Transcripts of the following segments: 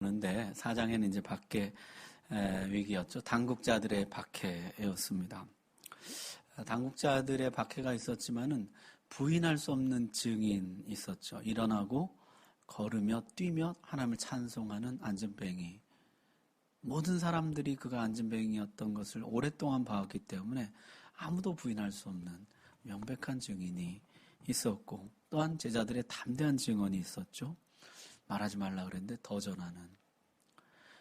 그런데 4장에는 이제 박해 위기였죠. 당국자들의 박해였습니다. 당국자들의 박해가 있었지만은 부인할 수 없는 증인이 있었죠. 일어나고 걸으며 뛰며 하나님을 찬송하는 안전뱅이. 모든 사람들이 그가 안전뱅이였던 것을 오랫동안 봐왔기 때문에 아무도 부인할 수 없는 명백한 증인이 있었고, 또한 제자들의 담대한 증언이 있었죠. 말하지 말라 그랬는데 더 전하는.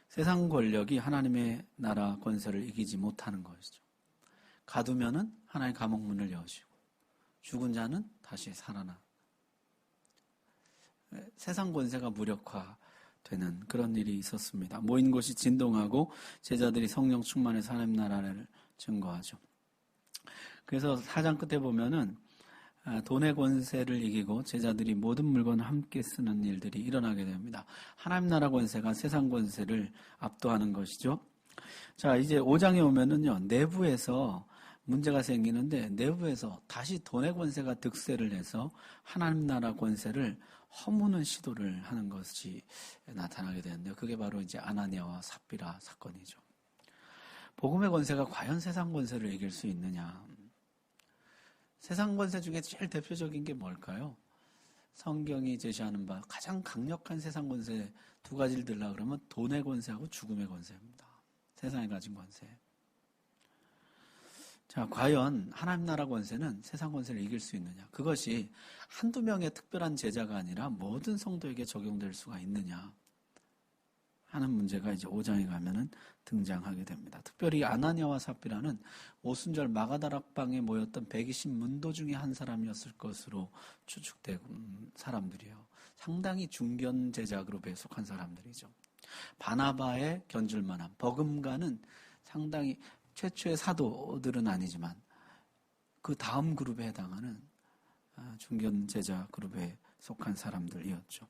세상 권력이 하나님의 나라 권세를 이기지 못하는 것이죠. 가두면은 하나님의 감옥 문을 여시고, 죽은 자는 다시 살아나. 세상 권세가 무력화되는 그런 일이 있었습니다. 모인 곳이 진동하고 제자들이 성령 충만해서 하나님 나라를 증거하죠. 그래서 4장 끝에 보면은 돈의 권세를 이기고 제자들이 모든 물건을 함께 쓰는 일들이 일어나게 됩니다. 하나님 나라 권세가 세상 권세를 압도하는 것이죠. 자, 이제 5장에 오면은요, 내부에서 문제가 생기는데, 내부에서 다시 돈의 권세가 득세를 해서 하나님 나라 권세를 허무는 시도를 하는 것이 나타나게 되는데요. 그게 바로 이제 아나니아와 삽비라 사건이죠. 복음의 권세가 과연 세상 권세를 이길 수 있느냐? 세상 권세 중에 제일 대표적인 게 뭘까요? 성경이 제시하는 바 가장 강력한 세상 권세 두 가지를 들라 그러면 돈의 권세하고 죽음의 권세입니다. 세상에 가진 권세. 자, 과연 하나님 나라 권세는 세상 권세를 이길 수 있느냐? 그것이 한두 명의 특별한 제자가 아니라 모든 성도에게 적용될 수가 있느냐 하는 문제가 이제 5장에 가면은 등장하게 됩니다. 특별히 아나니아와 삽비라는 오순절 마가다락방에 모였던 120 문도 중에 한 사람이었을 것으로 추측된 사람들이에요. 상당히 중견 제자 그룹에 속한 사람들이죠. 바나바의 견줄만한, 버금가는 상당히 최초의 사도들은 아니지만 그 다음 그룹에 해당하는 중견 제자 그룹에 속한 사람들이었죠.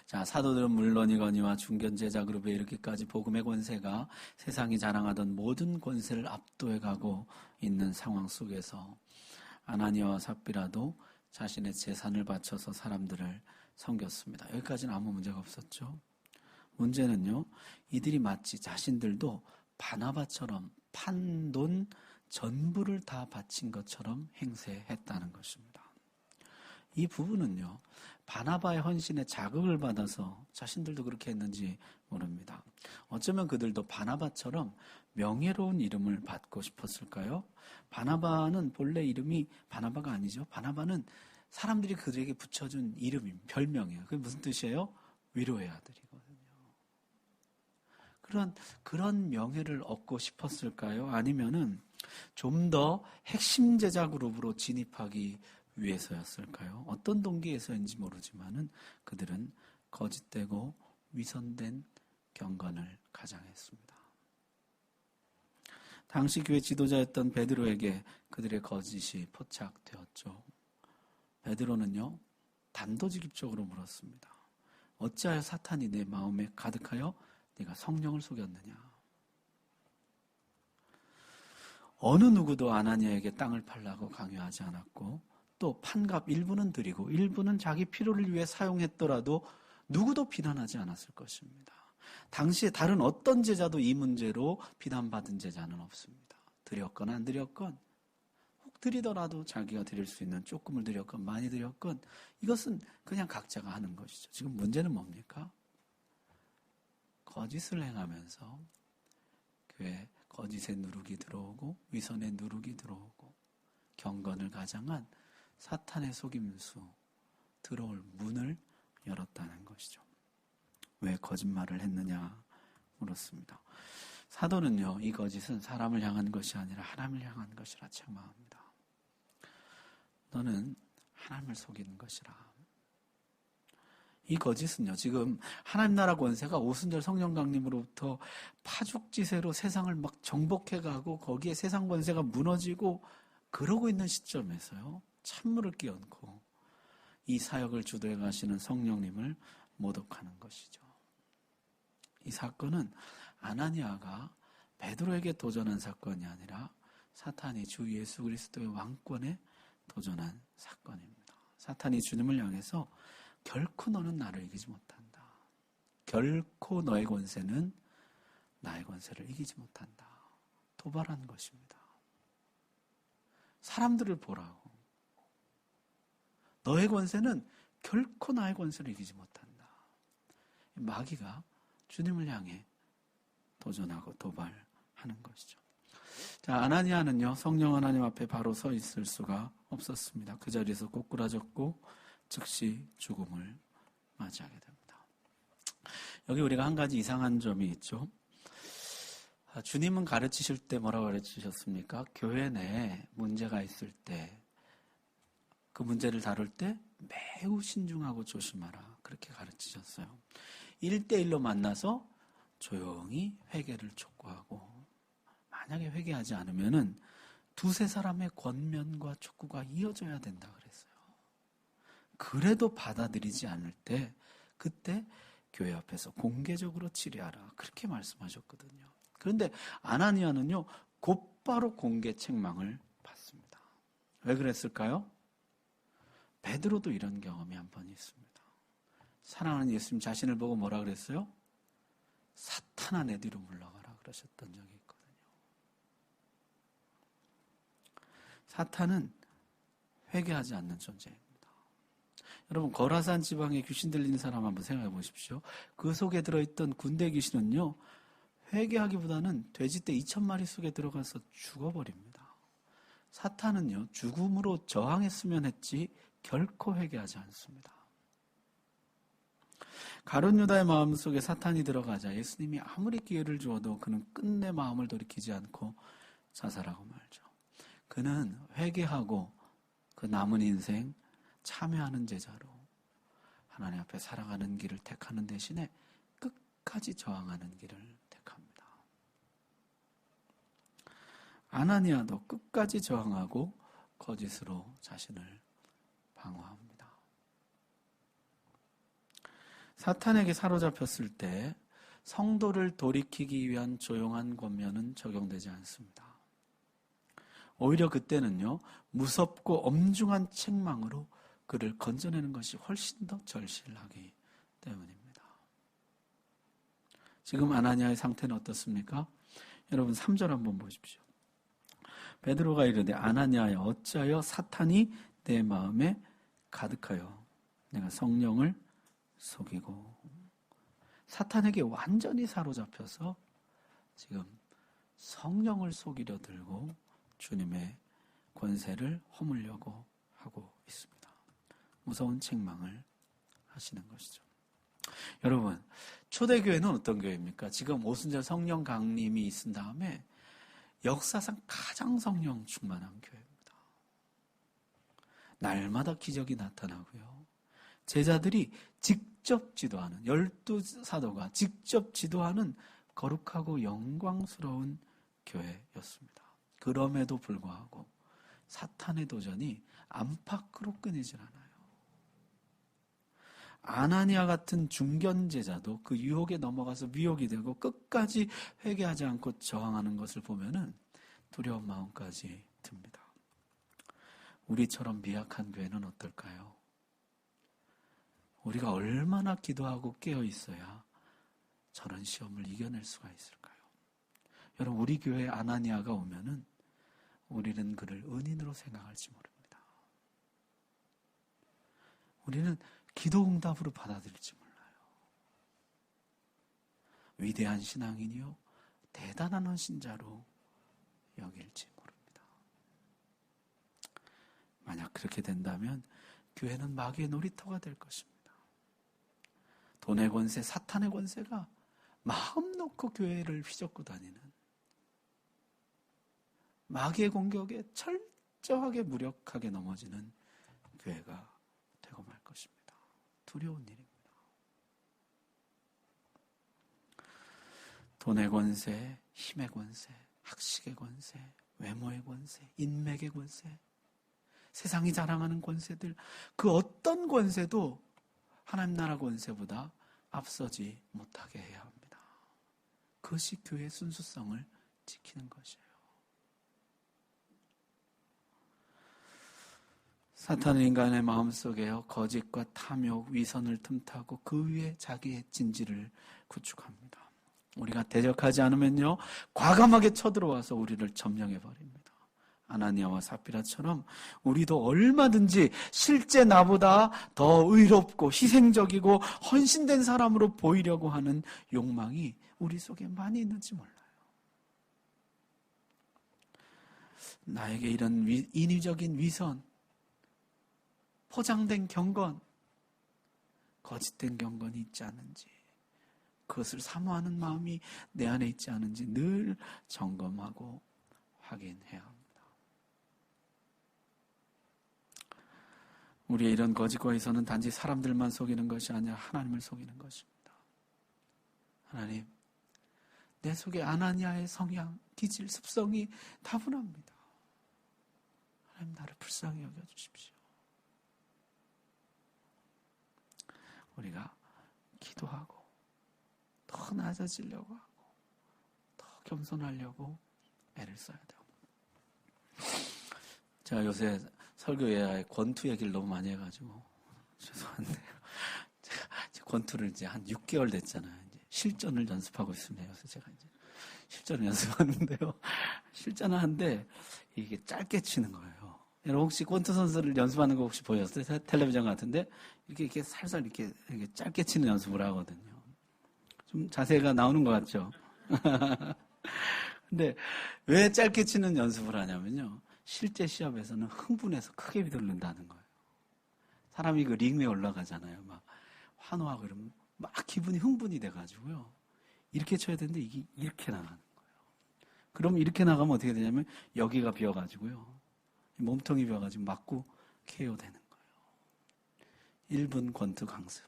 자, 사도들은 물론이거니와 중견 제자 그룹에 이르기까지 복음의 권세가 세상이 자랑하던 모든 권세를 압도해 가고 있는 상황 속에서 아나니아와 삽비라도 자신의 재산을 바쳐서 사람들을 섬겼습니다. 여기까지는 아무 문제가 없었죠. 문제는요, 이들이 마치 자신들도 바나바처럼 판돈 전부를 다 바친 것처럼 행세했다는 것입니다. 이 부분은요, 바나바의 헌신에 자극을 받아서 자신들도 그렇게 했는지 모릅니다. 어쩌면 그들도 바나바처럼 명예로운 이름을 받고 싶었을까요? 바나바는 본래 이름이 바나바가 아니죠. 바나바는 사람들이 그들에게 붙여준 이름입니다. 별명이에요. 그게 무슨 뜻이에요? 위로의 아들이거든요. 그런 명예를 얻고 싶었을까요? 아니면은 좀 더 핵심 제자 그룹으로 진입하기 위해서였을까요? 어떤 동기에서인지 모르지만은 그들은 거짓되고 위선된 경건을 가장했습니다. 당시 교회 지도자였던 베드로에게 그들의 거짓이 포착되었죠. 베드로는요, 단도직입적으로 물었습니다. 어찌하여 사탄이 내 마음에 가득하여 네가 성령을 속였느냐? 어느 누구도 아나니아에게 땅을 팔라고 강요하지 않았고, 또 판값 일부는 드리고 일부는 자기 필요를 위해 사용했더라도 누구도 비난하지 않았을 것입니다. 당시에 다른 어떤 제자도 이 문제로 비난받은 제자는 없습니다. 드렸건 안 드렸건, 혹 드리더라도 자기가 드릴 수 있는 조금을 드렸건 많이 드렸건, 이것은 그냥 각자가 하는 것이죠. 지금 문제는 뭡니까? 거짓을 행하면서 교회에 거짓의 누룩이 들어오고 위선의 누룩이 들어오고 경건을 가장한 사탄의 속임수 들어올 문을 열었다는 것이죠. 왜 거짓말을 했느냐 물었습니다. 사도는요, 이 거짓은 사람을 향한 것이 아니라 하나님을 향한 것이라 책망합니다. 너는 하나님을 속이는 것이라. 이 거짓은요, 지금 하나님 나라 권세가 오순절 성령 강림으로부터 파죽지세로 세상을 막 정복해가고 거기에 세상 권세가 무너지고 그러고 있는 시점에서요, 찬물을 끼얹고 이 사역을 주도해 가시는 성령님을 모독하는 것이죠. 이 사건은 아나니아가 베드로에게 도전한 사건이 아니라 사탄이 주 예수 그리스도의 왕권에 도전한 사건입니다. 사탄이 주님을 향해서 결코 너는 나를 이기지 못한다. 결코 너의 권세는 나의 권세를 이기지 못한다. 도발하는 것입니다. 사람들을 보라고. 너의 권세는 결코 나의 권세를 이기지 못한다. 마귀가 주님을 향해 도전하고 도발하는 것이죠. 자, 아나니아는요, 성령 하나님 앞에 바로 서 있을 수가 없었습니다. 그 자리에서 꼬꾸라졌고 즉시 죽음을 맞이하게 됩니다. 여기 우리가 한 가지 이상한 점이 있죠. 주님은 가르치실 때 뭐라고 가르치셨습니까? 교회 내에 문제가 있을 때, 그 문제를 다룰 때 매우 신중하고 조심하라. 그렇게 가르치셨어요. 1대1로 만나서 조용히 회개를 촉구하고, 만약에 회개하지 않으면은 두세 사람의 권면과 촉구가 이어져야 된다 그랬어요. 그래도 받아들이지 않을 때, 그때 교회 앞에서 공개적으로 치리하라. 그렇게 말씀하셨거든요. 그런데 아나니아는요, 곧바로 공개 책망을 받습니다. 왜 그랬을까요? 베드로도 이런 경험이 한 번 있습니다. 사랑하는 예수님 자신을 보고 뭐라 그랬어요? 사탄아 내 뒤로 물러가라 그러셨던 적이 있거든요. 사탄은 회개하지 않는 존재입니다. 여러분, 거라산 지방에 귀신 들린 사람 한번 생각해 보십시오. 그 속에 들어있던 군대 귀신은요, 회개하기보다는 돼지떼 2,000마리 속에 들어가서 죽어버립니다. 사탄은요, 죽음으로 저항했으면 했지 결코 회개하지 않습니다. 가룟 유다의 마음속에 사탄이 들어가자 예수님이 아무리 기회를 주어도 그는 끝내 마음을 돌이키지 않고 자살하고 말죠. 그는 회개하고 그 남은 인생 참여하는 제자로 하나님 앞에 살아가는 길을 택하는 대신에 끝까지 저항하는 길을 택합니다. 아나니아도 끝까지 저항하고 거짓으로 자신을 방어합니다. 사탄에게 사로잡혔을 때 성도를 돌이키기 위한 조용한 권면은 적용되지 않습니다. 오히려 그때는요, 무섭고 엄중한 책망으로 그를 건져내는 것이 훨씬 더 절실하기 때문입니다. 지금 아나니아의 상태는 어떻습니까? 여러분 3절 한번 보십시오. 베드로가 이르되 아나니아여 어찌하여 사탄이 내 마음에 가득하여 내가 성령을 속이고, 사탄에게 완전히 사로잡혀서 지금 성령을 속이려 들고 주님의 권세를 허물려고 하고 있습니다. 무서운 책망을 하시는 것이죠. 여러분, 초대교회는 어떤 교회입니까? 지금 오순절 성령 강림이 있은 다음에 역사상 가장 성령 충만한 교회입니다. 날마다 기적이 나타나고요. 제자들이 직접 지도하는, 12사도가 직접 지도하는 거룩하고 영광스러운 교회였습니다. 그럼에도 불구하고 사탄의 도전이 안팎으로 끊이질 않아요. 아나니아 같은 중견 제자도 그 유혹에 넘어가서 미혹이 되고 끝까지 회개하지 않고 저항하는 것을 보면은 두려운 마음까지 듭니다. 우리처럼 미약한 교회는 어떨까요? 우리가 얼마나 기도하고 깨어 있어야 저런 시험을 이겨낼 수가 있을까요? 여러분, 우리 교회에 아나니아가 오면은 우리는 그를 은인으로 생각할지 모릅니다. 우리는 기도 응답으로 받아들일지 몰라요. 위대한 신앙인이요, 대단한 신자로 여길지 모릅니다. 만약 그렇게 된다면 교회는 마귀의 놀이터가 될 것입니다. 돈의 권세, 사탄의 권세가 마음 놓고 교회를 휘젓고 다니는, 마귀의 공격에 철저하게 무력하게 넘어지는 교회가 되고 말 것입니다. 두려운 일입니다. 돈의 권세, 힘의 권세, 학식의 권세, 외모의 권세, 인맥의 권세, 세상이 자랑하는 권세들, 그 어떤 권세도 하나님 나라 권세보다 앞서지 못하게 해야 합니다. 그것이 교회의 순수성을 지키는 것이에요. 사탄은 인간의 마음속에 거짓과 탐욕, 위선을 틈타고 그 위에 자기의 진지를 구축합니다. 우리가 대적하지 않으면요, 과감하게 쳐들어와서 우리를 점령해버립니다. 아나니아와 삽비라처럼 우리도 얼마든지 실제 나보다 더 의롭고 희생적이고 헌신된 사람으로 보이려고 하는 욕망이 우리 속에 많이 있는지 몰라요. 나에게 이런 인위적인 위선, 포장된 경건, 거짓된 경건이 있지 않은지, 그것을 사모하는 마음이 내 안에 있지 않은지 늘 점검하고 확인해야 합니다. 우리의 이런 거짓과 위선은 단지 사람들만 속이는 것이 아니라 하나님을 속이는 것입니다. 하나님, 내 속에 아나니아의 성향, 기질, 습성이 다분합니다. 하나님, 나를 불쌍히 여겨주십시오. 우리가 기도하고 더 낮아지려고 하고 더 겸손하려고 애를 써야 돼요. 제가 요새 설교에 권투 얘기를 너무 많이 해가지고 죄송한데요. 제가 권투를 이제 한 6개월 됐잖아요. 이제 실전을 연습하고 있습니다. 요새 제가 이제 실전을 연습하는데요. 실전을 하는데 이게 짧게 치는 거예요. 여러분 혹시 권투 선수를 연습하는 거 혹시 보셨어요? 텔레비전 같은데 이렇게 살살 이렇게 짧게 치는 연습을 하거든요. 좀 자세가 나오는 것 같죠? 근데 왜 짧게 치는 연습을 하냐면요. 실제 시합에서는 흥분해서 크게 휘둘른다는 거예요. 사람이 그 링 위에 올라가잖아요. 막 환호하고 이러면 막 기분이 흥분이 돼가지고요. 이렇게 쳐야 되는데 이게 이렇게 나가는 거예요. 그럼 이렇게 나가면 어떻게 되냐면 여기가 비어가지고요. 몸통이 비어가지고 맞고 KO 되는 거예요. 1분 권투 강습.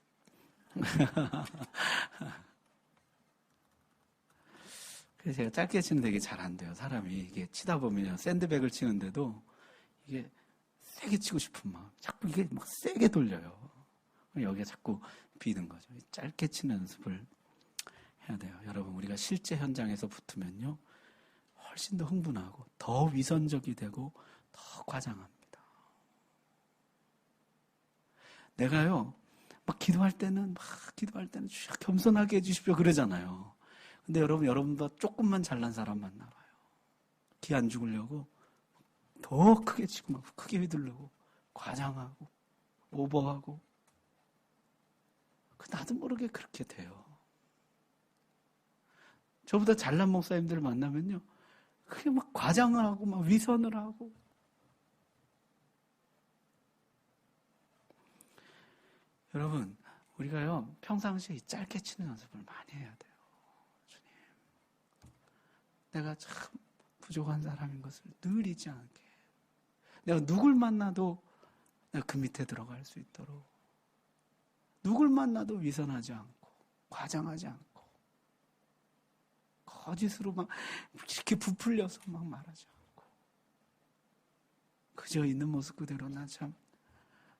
그래서 제가 짧게 치는 되게 잘 안 돼요. 사람이 이게 치다 보면요. 샌드백을 치는데도 이게 세게 치고 싶은 마음. 자꾸 이게 막 세게 돌려요. 여기가 자꾸 비는 거죠. 짧게 치는 연습을 해야 돼요. 여러분, 우리가 실제 현장에서 붙으면요. 훨씬 더 흥분하고 더 위선적이 되고 더 과장합니다. 내가요. 막 기도할 때는 주여 겸손하게 해주십시오 그러잖아요. 근데 여러분보다 조금만 잘난 사람 만나봐요. 기 안 죽으려고 더 크게 치고 막 크게 휘두르고 과장하고 오버하고 나도 모르게 그렇게 돼요. 저보다 잘난 목사님들 만나면요. 그게 막 과장을 하고 막 위선을 하고 여러분 우리가요 평상시에 짧게 치는 연습을 많이 해야 돼요. 주님, 내가 참 부족한 사람인 것을 늘 잊지 않게 내가 누굴 만나도 내가 그 밑에 들어갈 수 있도록 누굴 만나도 위선하지 않고 과장하지 않고 거짓으로 막 이렇게 부풀려서 막 말하지 않고 그저 있는 모습 그대로 나 참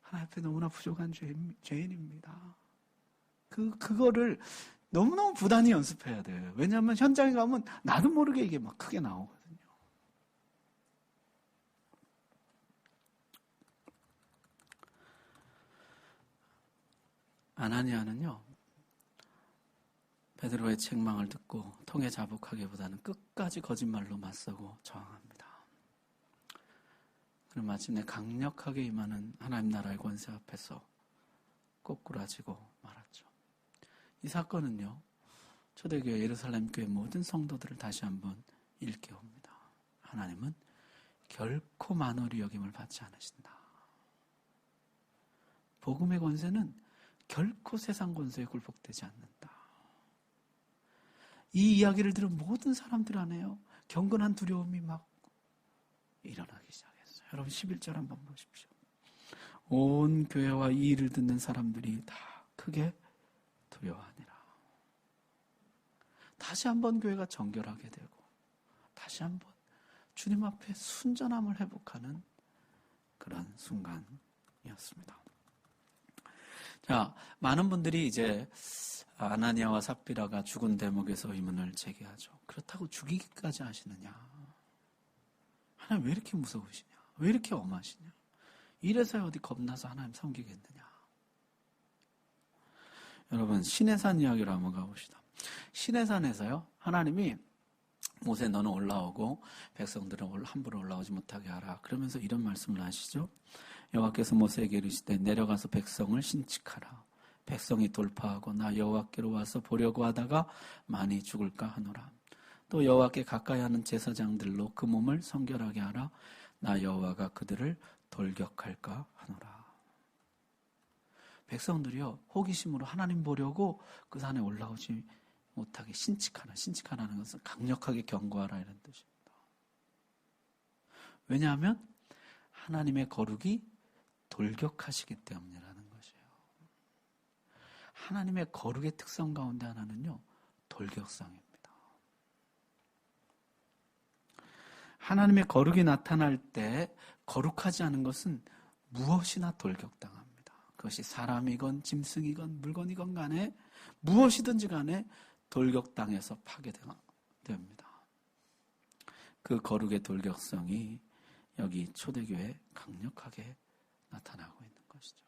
하나님 앞에 너무나 부족한 죄인입니다. 그거를 너무너무 부단히 연습해야 돼요. 왜냐하면 현장에 가면 나도 모르게 이게 막 크게 나오거든요. 아나니아는요. 베드로의 책망을 듣고 통에 자복하기보다는 끝까지 거짓말로 맞서고 저항합니다. 그럼 마침내 강력하게 임하는 하나님 나라의 권세 앞에서 꼬꾸라지고 말았죠. 이 사건은요. 초대교회 예루살렘 교회 모든 성도들을 다시 한번 일깨웁니다. 하나님은 결코 만홀히 여김을 받지 않으신다. 복음의 권세는 결코 세상 권세에 굴복되지 않는다. 이 이야기를 들은 모든 사람들 안에요. 경건한 두려움이 막 일어나기 시작했어요. 여러분 11절 한번 보십시오. 온 교회와 이 일을 듣는 사람들이 다 크게 두려워하니라. 다시 한번 교회가 정결하게 되고 다시 한번 주님 앞에 순전함을 회복하는 그런 순간이었습니다. 자, 많은 분들이 이제 아나니아와 삽비라가 죽은 대목에서 의문을 제기하죠. 그렇다고 죽이기까지 하시느냐? 하나님 왜 이렇게 무서우시냐? 왜 이렇게 엄하시냐? 이래서야 어디 겁나서 하나님 섬기겠느냐. 여러분, 시내산 이야기로 한번 가봅시다. 시내산에서요, 하나님이 모세 너는 올라오고 백성들은 함부로 올라오지 못하게 하라. 그러면서 이런 말씀을 하시죠. 여호와께서 모세에게 이르시되 내려가서 백성을 신칙하라. 백성이 돌파하고 나 여호와께로 와서 보려고 하다가 많이 죽을까 하노라. 또 여호와께 가까이 하는 제사장들로 그 몸을 성결하게 하라. 나 여호와가 그들을 돌격할까 하노라. 백성들이요, 호기심으로 하나님 보려고 그 산에 올라오지 못하게 신칙하라. 신칙하라는 것은 강력하게 경고하라 이런 뜻입니다. 왜냐하면 하나님의 거룩이 돌격하시기 때문이라는 것이에요. 하나님의 거룩의 특성 가운데 하나는요, 돌격성입니다. 하나님의 거룩이 나타날 때 거룩하지 않은 것은 무엇이나 돌격당합니다. 그것이 사람이건 짐승이건 물건이건 간에 무엇이든지 간에 돌격당해서 파괴됩니다. 그 거룩의 돌격성이 여기 초대교회에 강력하게 나타나고 있는 것이죠.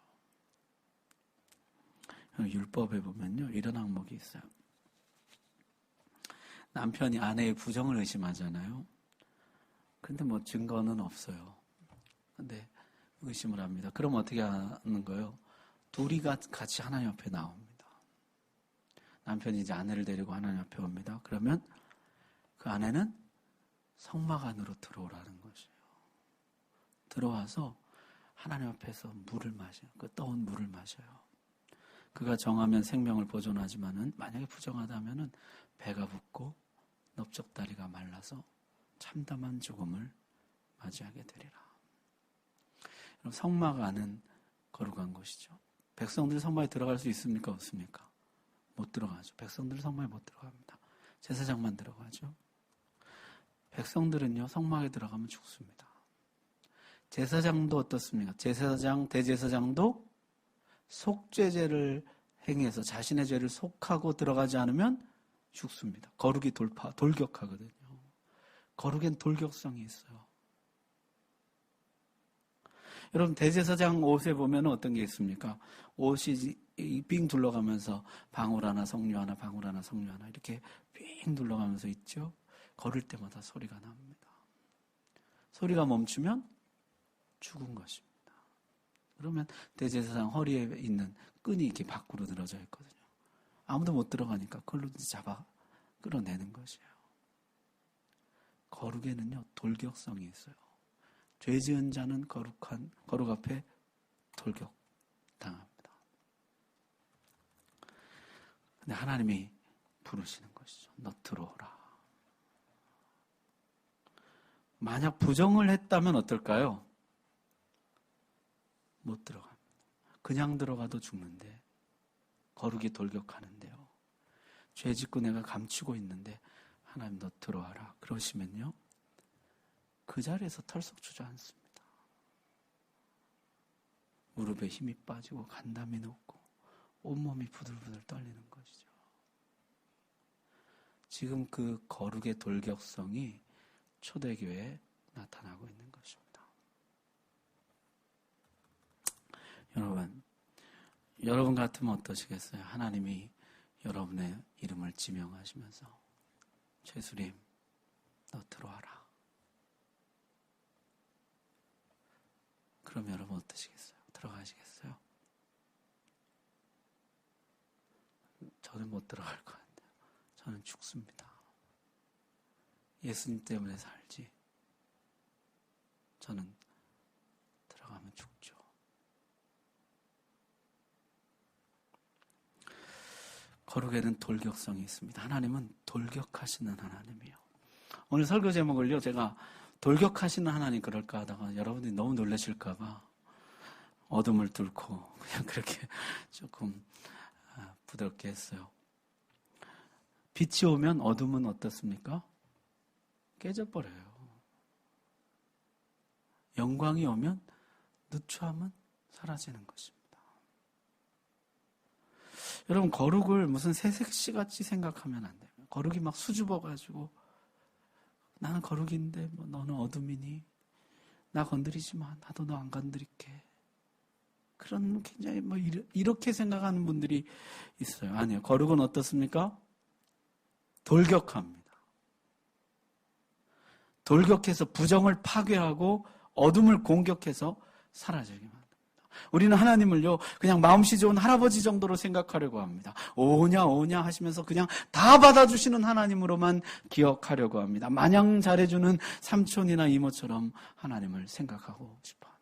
율법에 보면요, 이런 항목이 있어요. 남편이 아내의 부정을 의심하잖아요. 근데 뭐 증거는 없어요. 근데 의심을 합니다. 그럼 어떻게 하는 거예요? 둘이 같이 하나님 앞에 나옵니다. 남편이 이제 아내를 데리고 하나님 앞에 옵니다. 그러면 그 아내는 성막 안으로 들어오라는 것이에요. 들어와서 하나님 앞에서 물을 마셔요. 그 떠온 물을 마셔요. 그가 정하면 생명을 보존하지만은 만약에 부정하다면은 배가 붓고 넓적다리가 말라서 참담한 죽음을 맞이하게 되리라. 성막 안은 거룩한 곳이죠. 백성들이 성막에 들어갈 수 있습니까? 없습니까? 못 들어가죠. 백성들은 성막에 못 들어갑니다. 제사장만 들어가죠. 백성들은요, 성막에 들어가면 죽습니다. 제사장도 어떻습니까? 제사장, 대제사장도 속죄제를 행해서 자신의 죄를 속하고 들어가지 않으면 죽습니다. 거룩이 돌격하거든요. 거룩엔 돌격성이 있어요. 여러분, 대제사장 옷에 보면 어떤 게 있습니까? 옷이 빙 둘러가면서 방울 하나 성류 하나 방울 하나 성류 하나 이렇게 빙 둘러가면서 있죠. 걸을 때마다 소리가 납니다. 소리가 멈추면 죽은 것입니다. 그러면 대제사장 허리에 있는 끈이 이렇게 밖으로 늘어져 있거든요. 아무도 못 들어가니까 그걸로 잡아 끌어내는 것이에요. 거룩에는요, 돌격성이 있어요. 죄 지은 자는 거룩 앞에 돌격당합니다. 근데 하나님이 부르시는 것이죠. 너 들어오라. 만약 부정을 했다면 어떨까요? 못 들어갑니다. 그냥 들어가도 죽는데, 거룩이 돌격하는데요. 죄 짓고 내가 감추고 있는데 하나님 너 들어와라. 그러시면요, 그 자리에서 털썩 주저앉습니다. 무릎에 힘이 빠지고 간담이 녹고 온몸이 부들부들 떨리는 것이죠. 지금 그 거룩의 돌격성이 초대교회에 나타나고 있는 것입니다. 여러분 같으면 어떠시겠어요? 하나님이 여러분의 이름을 지명하시면서 최수림, 너 들어와라. 그럼 여러분 어떠시겠어요? 들어가시겠어요? 저는 못 들어갈 것 같아요. 저는 죽습니다. 예수님 때문에 살지. 저는 들어가면 죽죠. 거룩에는 돌격성이 있습니다. 하나님은 돌격하시는 하나님이에요. 오늘 설교 제목을요, 제가 돌격하시는 하나님 그럴까 하다가 여러분들이 너무 놀라실까봐 어둠을 뚫고 그냥 그렇게 조금 부드럽게 했어요. 빛이 오면 어둠은 어떻습니까? 깨져버려요. 영광이 오면 누추함은 사라지는 것입니다. 여러분, 거룩을 무슨 새색시같이 생각하면 안 돼요. 거룩이 막 수줍어가지고 나는 거룩인데 뭐 너는 어둠이니 나 건드리지 마. 나도 너 안 건드릴게. 그런 굉장히 이렇게 생각하는 분들이 있어요. 아니요. 거룩은 어떻습니까? 돌격합니다. 돌격해서 부정을 파괴하고 어둠을 공격해서 사라지게 만듭니다. 우리는 하나님을요, 그냥 마음씨 좋은 할아버지 정도로 생각하려고 합니다. 오냐 오냐 하시면서 그냥 다 받아주시는 하나님으로만 기억하려고 합니다. 마냥 잘해주는 삼촌이나 이모처럼 하나님을 생각하고 싶어 합니다.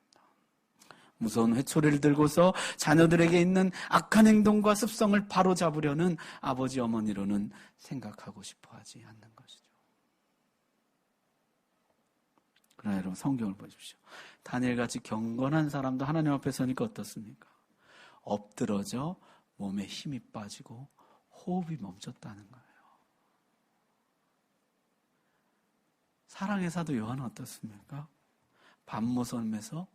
무서운 회초리를 들고서 자녀들에게 있는 악한 행동과 습성을 바로잡으려는 아버지 어머니로는 생각하고 싶어 하지 않는 것이죠. 그러나 여러분, 성경을 보십시오. 다니엘같이 경건한 사람도 하나님 앞에 서니까 어떻습니까? 엎드러져 몸에 힘이 빠지고 호흡이 멈췄다는 거예요. 사랑의 사도 요한은 어떻습니까? 밤모섬에서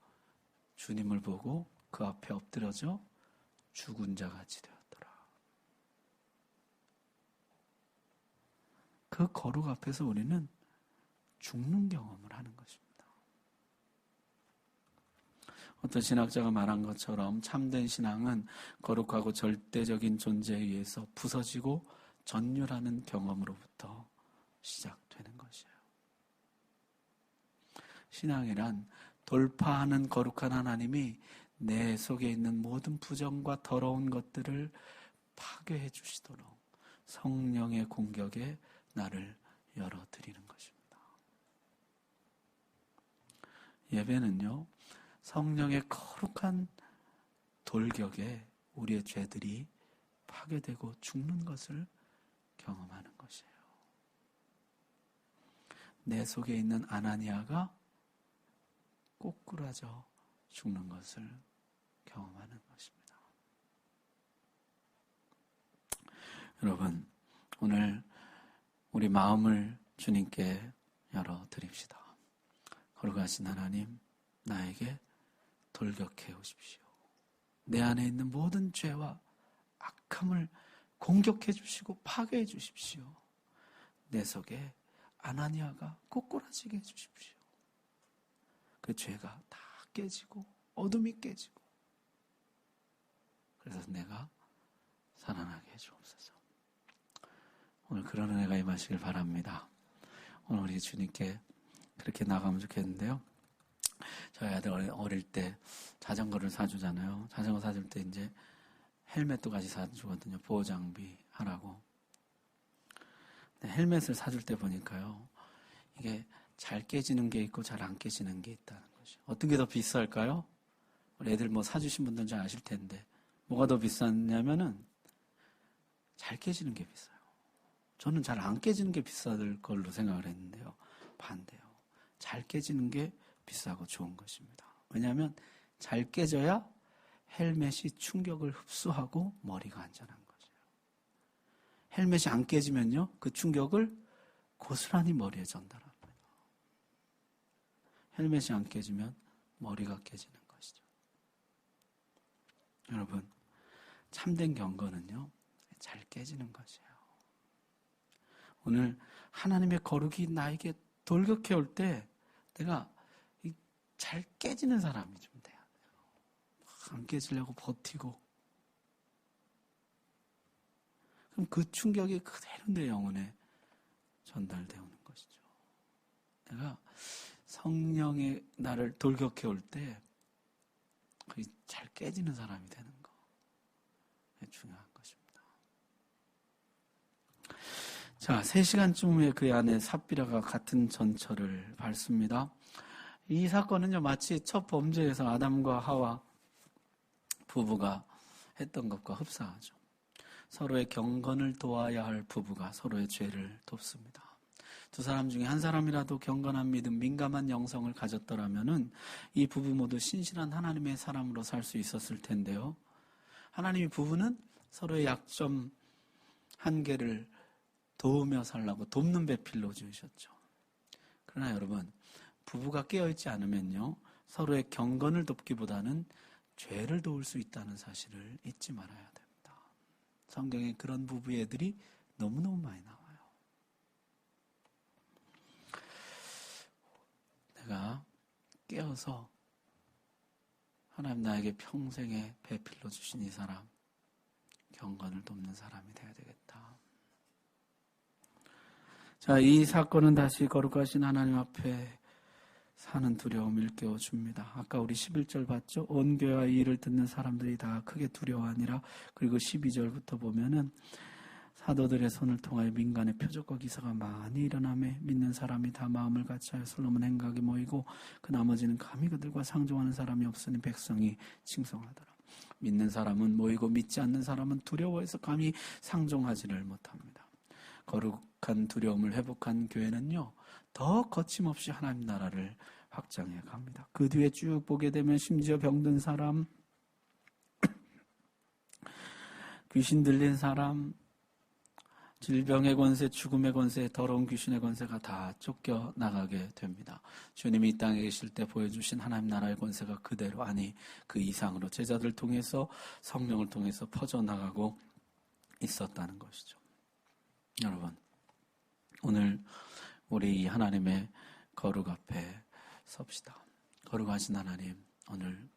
주님을 보고 그 앞에 엎드려져 죽은 자같이 되었더라. 그 거룩 앞에서 우리는 죽는 경험을 하는 것입니다. 어떤 신학자가 말한 것처럼 참된 신앙은 거룩하고 절대적인 존재에 의해서 부서지고 전율하는 경험으로부터 시작되는 것이에요. 신앙이란 돌파하는 거룩한 하나님이 내 속에 있는 모든 부정과 더러운 것들을 파괴해 주시도록 성령의 공격에 나를 열어드리는 것입니다. 예배는요, 성령의 거룩한 돌격에 우리의 죄들이 파괴되고 죽는 것을 경험하는 것이에요. 내 속에 있는 아나니아가 꼬꾸라져 죽는 것을 경험하는 것입니다. 여러분, 오늘 우리 마음을 주님께 열어드립시다. 거룩하신 하나님, 나에게 돌격해 오십시오. 내 안에 있는 모든 죄와 악함을 공격해 주시고 파괴해 주십시오. 내 속에 아나니아가 꼬꾸라지게 해 주십시오. 그 죄가 다 깨지고 어둠이 깨지고, 그래서 내가 살아나게 해주옵소서. 오늘 그런 은혜가 임하시길 바랍니다. 오늘 우리 주님께 그렇게 나가면 좋겠는데요. 저희 아들 어릴 때 자전거를 사주잖아요. 자전거 사줄 때 이제 헬멧도 같이 사주거든요. 보호장비 하라고. 근데 헬멧을 사줄 때 보니까요, 이게 잘 깨지는 게 있고 잘 안 깨지는 게 있다는 거죠. 어떤 게 더 비쌀까요? 우리 애들 사주신 분들은 잘 아실 텐데, 뭐가 더 비쌌냐면은 잘 깨지는 게 비싸요. 저는 잘 안 깨지는 게 비쌀 걸로 생각을 했는데요. 반대요. 잘 깨지는 게 비싸고 좋은 것입니다. 왜냐하면 잘 깨져야 헬멧이 충격을 흡수하고 머리가 안전한 거죠. 헬멧이 안 깨지면요, 그 충격을 고스란히 머리에 전달합니다. 헬멧이 안 깨지면 머리가 깨지는 것이죠. 여러분, 참된 경건은요, 잘 깨지는 것이에요. 오늘 하나님의 거룩이 나에게 돌격해 올 때 내가 잘 깨지는 사람이 좀 돼야 돼요. 안 깨지려고 버티고, 그럼 그 충격이 그대로 내 영혼에 전달되어 오는 것이죠. 내가 성령의 나를 돌격해 올 때 잘 깨지는 사람이 되는 거, 중요한 것입니다. 자, 3시간쯤 후에 그 안에 삽비라가 같은 전철을 밟습니다. 이 사건은요, 마치 첫 범죄에서 아담과 하와 부부가 했던 것과 흡사하죠. 서로의 경건을 도와야 할 부부가 서로의 죄를 돕습니다. 두 사람 중에 한 사람이라도 경건한 믿음, 민감한 영성을 가졌더라면은 이 부부 모두 신실한 하나님의 사람으로 살 수 있었을 텐데요. 하나님이 부부는 서로의 약점, 한계를 도우며 살라고 돕는 배필로 지으셨죠. 그러나 여러분, 부부가 깨어있지 않으면요, 서로의 경건을 돕기보다는 죄를 도울 수 있다는 사실을 잊지 말아야 됩니다. 성경에 그런 부부의 애들이 너무너무 많이 나와요. 내가 깨어서 하나님 나에게 평생에 배필로 주신 이 사람, 경건을 돕는 사람이 되어야 되겠다. 자, 이 사건은 다시 거룩하신 하나님 앞에 사는 두려움을 일깨워줍니다. 아까 우리 11절 봤죠? 온 교회와 이 일을 듣는 사람들이 다 크게 두려워하니라. 그리고 12절부터 보면은 사도들의 손을 통하여 민간의 표적과 기사가 많이 일어나매 믿는 사람이 다 마음을 같이하여 솔로몬 행각에 모이고 그 나머지는 감히 그들과 상종하는 사람이 없으니 백성이 칭송하더라. 믿는 사람은 모이고 믿지 않는 사람은 두려워해서 감히 상종하지를 못합니다. 거룩한 두려움을 회복한 교회는요, 더 거침없이 하나님 나라를 확장해 갑니다. 그 뒤에 쭉 보게 되면 심지어 병든 사람, 귀신 들린 사람, 질병의 권세, 죽음의 권세, 더러운 귀신의 권세가 다 쫓겨나가게 됩니다. 주님이 이 땅에 계실 때 보여주신 하나님 나라의 권세가 그대로, 아니 그 이상으로 제자들 통해서, 성령을 통해서 퍼져나가고 있었다는 것이죠. 여러분, 오늘 우리 하나님의 거룩 앞에 섭시다. 거룩하신 하나님, 오늘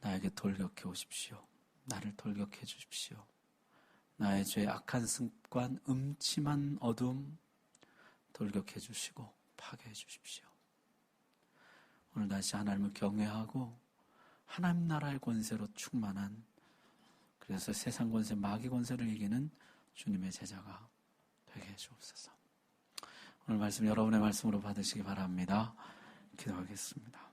나에게 돌격해 오십시오. 나를 돌격해 주십시오. 나의 죄, 악한 습관, 음침한 어둠 돌격해 주시고 파괴해 주십시오. 오늘 다시 하나님을 경외하고 하나님 나라의 권세로 충만한, 그래서 세상 권세, 마귀 권세를 이기는 주님의 제자가 되게 해주옵소서. 오늘 말씀 여러분의 말씀으로 받으시기 바랍니다. 기도하겠습니다.